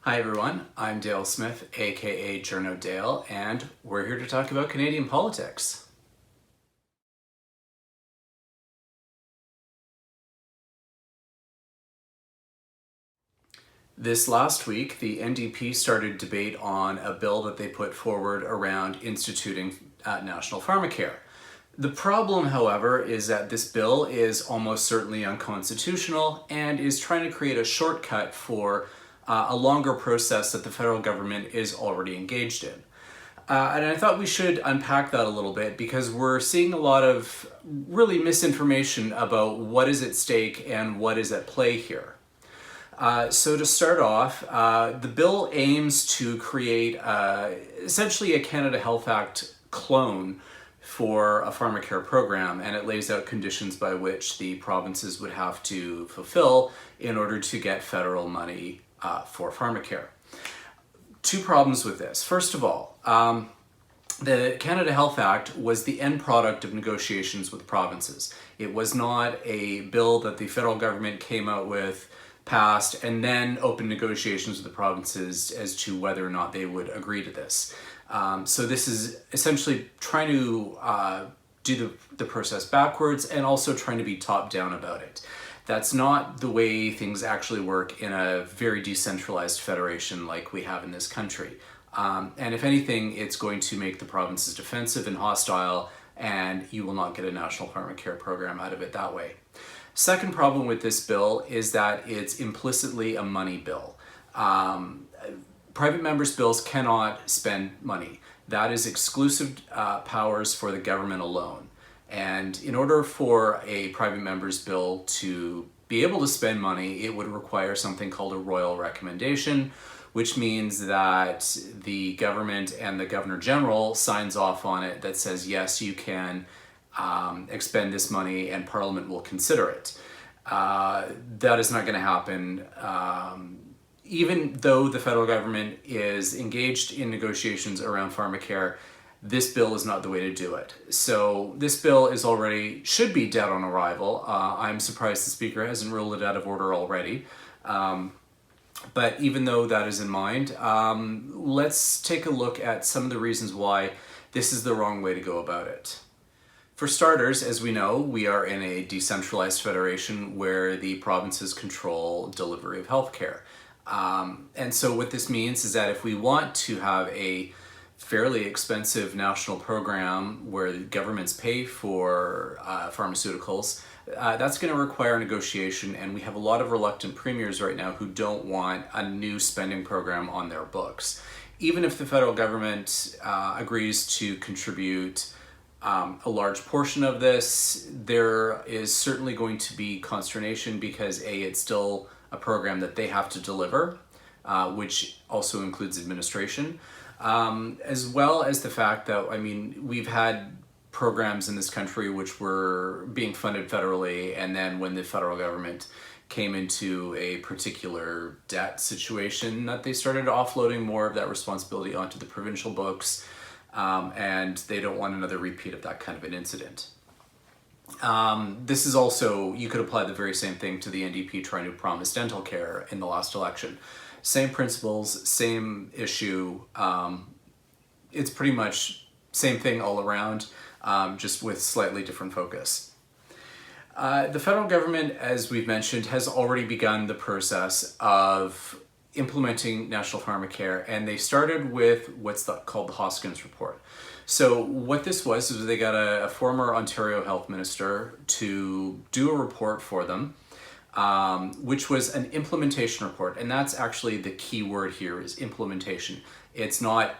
Hi everyone, I'm Dale Smith, aka Journo Dale, and we're here to talk about Canadian politics. This last week, the NDP started debate on a bill that they put forward around instituting national pharmacare. The problem, however, is that this bill is almost certainly unconstitutional and is trying to create a shortcut for a longer process that the federal government is already engaged in. And I thought we should unpack that a little bit because we're seeing a lot of really misinformation about what is at stake and what is at play here. So to start off, the bill aims to create essentially a Canada Health Act clone for a Pharmacare program, and it lays out conditions by which the provinces would have to fulfill in order to get federal money for Pharmacare. Two problems with this. First of all, the Canada Health Act was the end product of negotiations with provinces. It was not a bill that the federal government came out with, passed, and then opened negotiations with the provinces as to whether or not they would agree to this. So this is essentially trying to do the process backwards and also trying to be top-down about it. That's not the way things actually work in a very decentralized federation like we have in this country. And if anything, it's going to make the provinces defensive and hostile, and you will not get a national pharmacare program out of it that way. Second problem with this bill is that it's implicitly a money bill. Private members' bills cannot spend money. That is exclusive powers for the government alone. And in order for a private member's bill to be able to spend money, it would require something called a royal recommendation, which means that the government and the Governor General signs off on it that says, yes, you can expend this money and Parliament will consider it. That is not going to happen. Even though the federal government is engaged in negotiations around Pharmacare, this bill is not the way to do it. So this bill should be dead on arrival. I'm surprised the Speaker hasn't ruled it out of order already. But even though that is in mind, let's take a look at some of the reasons why this is the wrong way to go about it. For starters, as we know, we are in a decentralized federation where the provinces control delivery of healthcare. And so what this means is that if we want to have a fairly expensive national program where governments pay for pharmaceuticals, that's going to require negotiation, and we have a lot of reluctant premiers right now who don't want a new spending program on their books. Even if the federal government agrees to contribute a large portion of this, there is certainly going to be consternation because it's still a program that they have to deliver, which also includes administration, as well as the fact that, we've had programs in this country which were being funded federally, and then when the federal government came into a particular debt situation, that they started offloading more of that responsibility onto the provincial books, and they don't want another repeat of that kind of an incident. This is also, you could apply the very same thing to the NDP trying to promise dental care in the last election. Same principles, same issue. It's pretty much same thing all around, just with slightly different focus. The federal government, as we've mentioned, has already begun the process of implementing national pharmacare, and they started with what's called the Hoskins report. So what this was is they got a former Ontario health minister to do a report for them, which was an implementation report, and that's actually the key word here is implementation. It's not,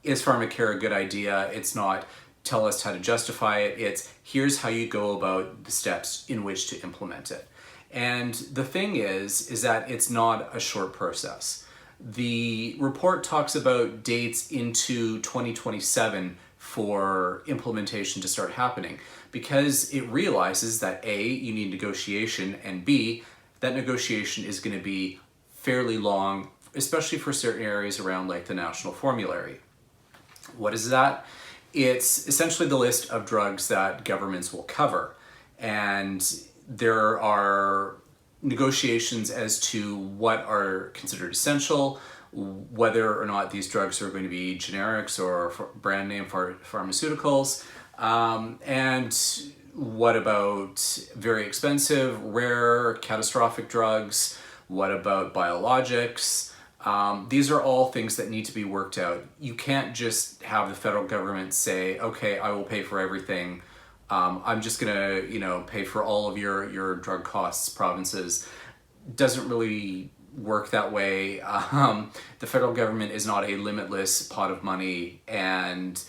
is pharmacare a good idea? It's not, tell us how to justify it. It's, here's how you go about the steps in which to implement it. And the thing is that it's not a short process. The report talks about dates into 2027 for implementation to start happening because it realizes that A, you need negotiation, and B, that negotiation is going to be fairly long, especially for certain areas around like the national formulary. What is that? It's essentially the list of drugs that governments will cover, and there are negotiations as to what are considered essential, whether or not these drugs are going to be generics or brand name pharmaceuticals, and what about very expensive, rare, catastrophic drugs? What about biologics? These are all things that need to be worked out. You can't just have the federal government say, okay, I will pay for everything. I'm just gonna, pay for all of your drug costs, provinces. Doesn't really work that way. The federal government is not a limitless pot of money, and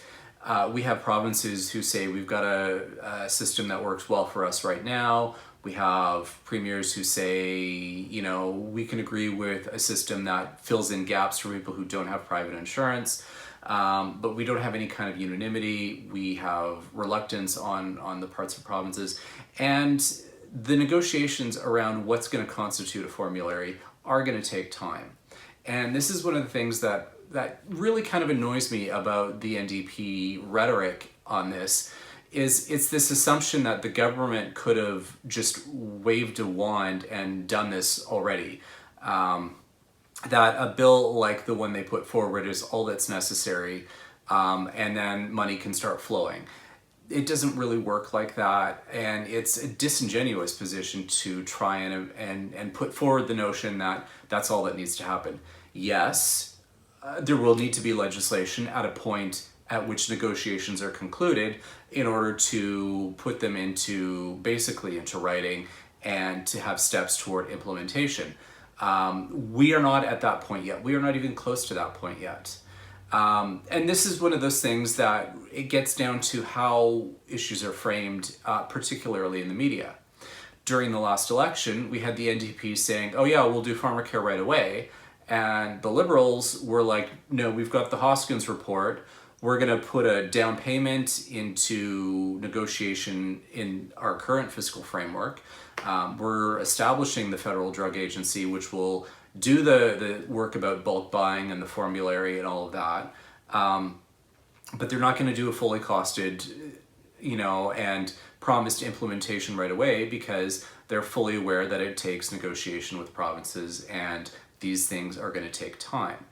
we have provinces who say we've got a system that works well for us right now. We have premiers who say, we can agree with a system that fills in gaps for people who don't have private insurance, but we don't have any kind of unanimity. We have reluctance on the parts of provinces. And the negotiations around what's going to constitute a formulary are going to take time. And this is one of the things that really kind of annoys me about the NDP rhetoric on this. It's this assumption that the government could have just waved a wand and done this already. That a bill like the one they put forward is all that's necessary, and then money can start flowing. It doesn't really work like that, and it's a disingenuous position to try and put forward the notion that that's all that needs to happen. Yes, there will need to be legislation at a point at which negotiations are concluded in order to put them into writing and to have steps toward implementation. We are not at that point yet. We are not even close to that point yet. And this is one of those things that it gets down to how issues are framed, particularly in the media. During the last election, we had the NDP saying, oh yeah, we'll do Pharmacare right away. And the Liberals were like, no, we've got the Hoskins report. We're going to put a down payment into negotiation in our current fiscal framework. We're establishing the Federal Drug Agency, which will do the work about bulk buying and the formulary and all of that. But they're not going to do a fully costed, and promised implementation right away, because they're fully aware that it takes negotiation with provinces and these things are going to take time.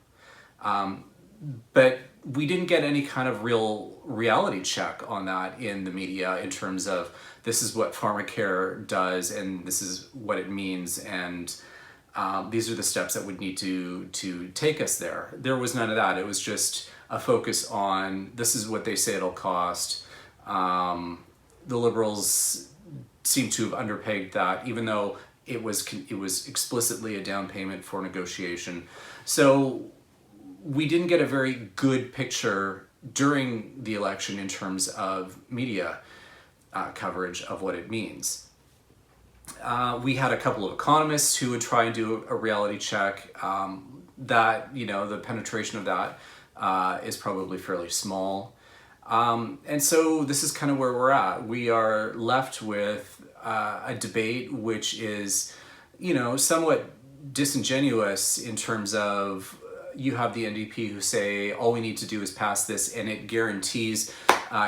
But we didn't get any kind of real reality check on that in the media in terms of this is what Pharmacare does and this is what it means, and these are the steps that would need to take us there. There was none of that. It was just a focus on this is what they say it'll cost. The Liberals seem to have underpegged that, even though it was explicitly a down payment for negotiation. So we didn't get a very good picture during the election in terms of media coverage of what it means. We had a couple of economists who would try and do a reality check. That, the penetration of that is probably fairly small. And so this is kind of where we're at. We are left with a debate which is, somewhat disingenuous in terms of you have the NDP who say all we need to do is pass this and it guarantees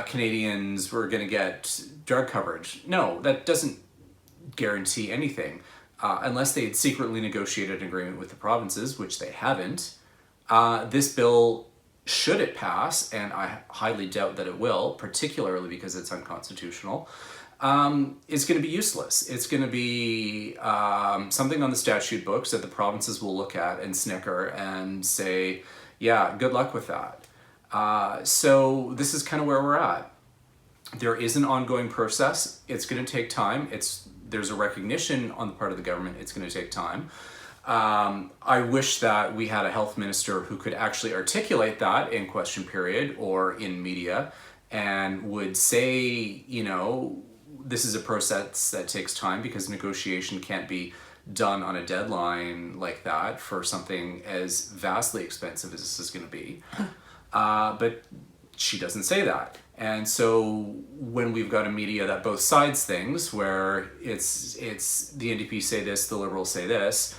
Canadians we're going to get drug coverage. No, that doesn't guarantee anything unless they had secretly negotiated an agreement with the provinces, which they haven't. This bill, should it pass, and I highly doubt that it will, particularly because it's unconstitutional, is going to be useless. It's going to be something on the statute books that the provinces will look at and snicker and say, yeah, good luck with that. So this is kind of where we're at. There is an ongoing process. It's going to take time. There's a recognition on the part of the government it's going to take time. I wish that we had a health minister who could actually articulate that in question period or in media and would say, this is a process that takes time because negotiation can't be done on a deadline like that for something as vastly expensive as this is going to be. But she doesn't say that. And so when we've got a media that both sides things, where it's the NDP say this, the Liberals say this,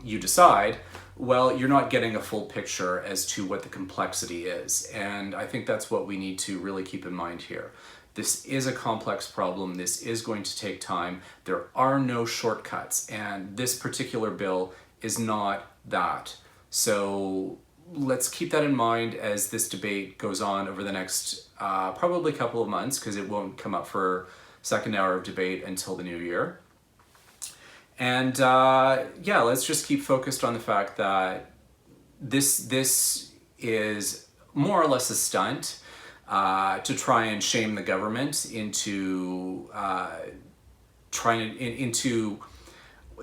you decide, well, you're not getting a full picture as to what the complexity is. And I think that's what we need to really keep in mind here. This is a complex problem. This is going to take time. There are no shortcuts. And this particular bill is not that. So let's keep that in mind as this debate goes on over the next probably couple of months, because it won't come up for second hour of debate until the new year. And yeah, let's just keep focused on the fact that this is more or less a stunt to try and shame the government into into,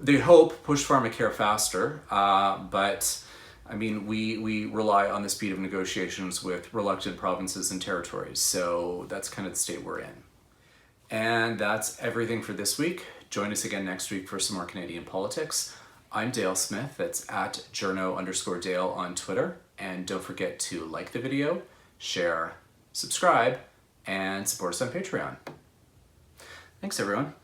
they hope, push Pharmacare faster, but I mean, we rely on the speed of negotiations with reluctant provinces and territories, so that's kind of the state we're in. And that's everything for this week. Join us again next week for some more Canadian politics. I'm Dale Smith, that's at journo_Dale on Twitter, and don't forget to like the video, share, subscribe, and support us on Patreon. Thanks everyone.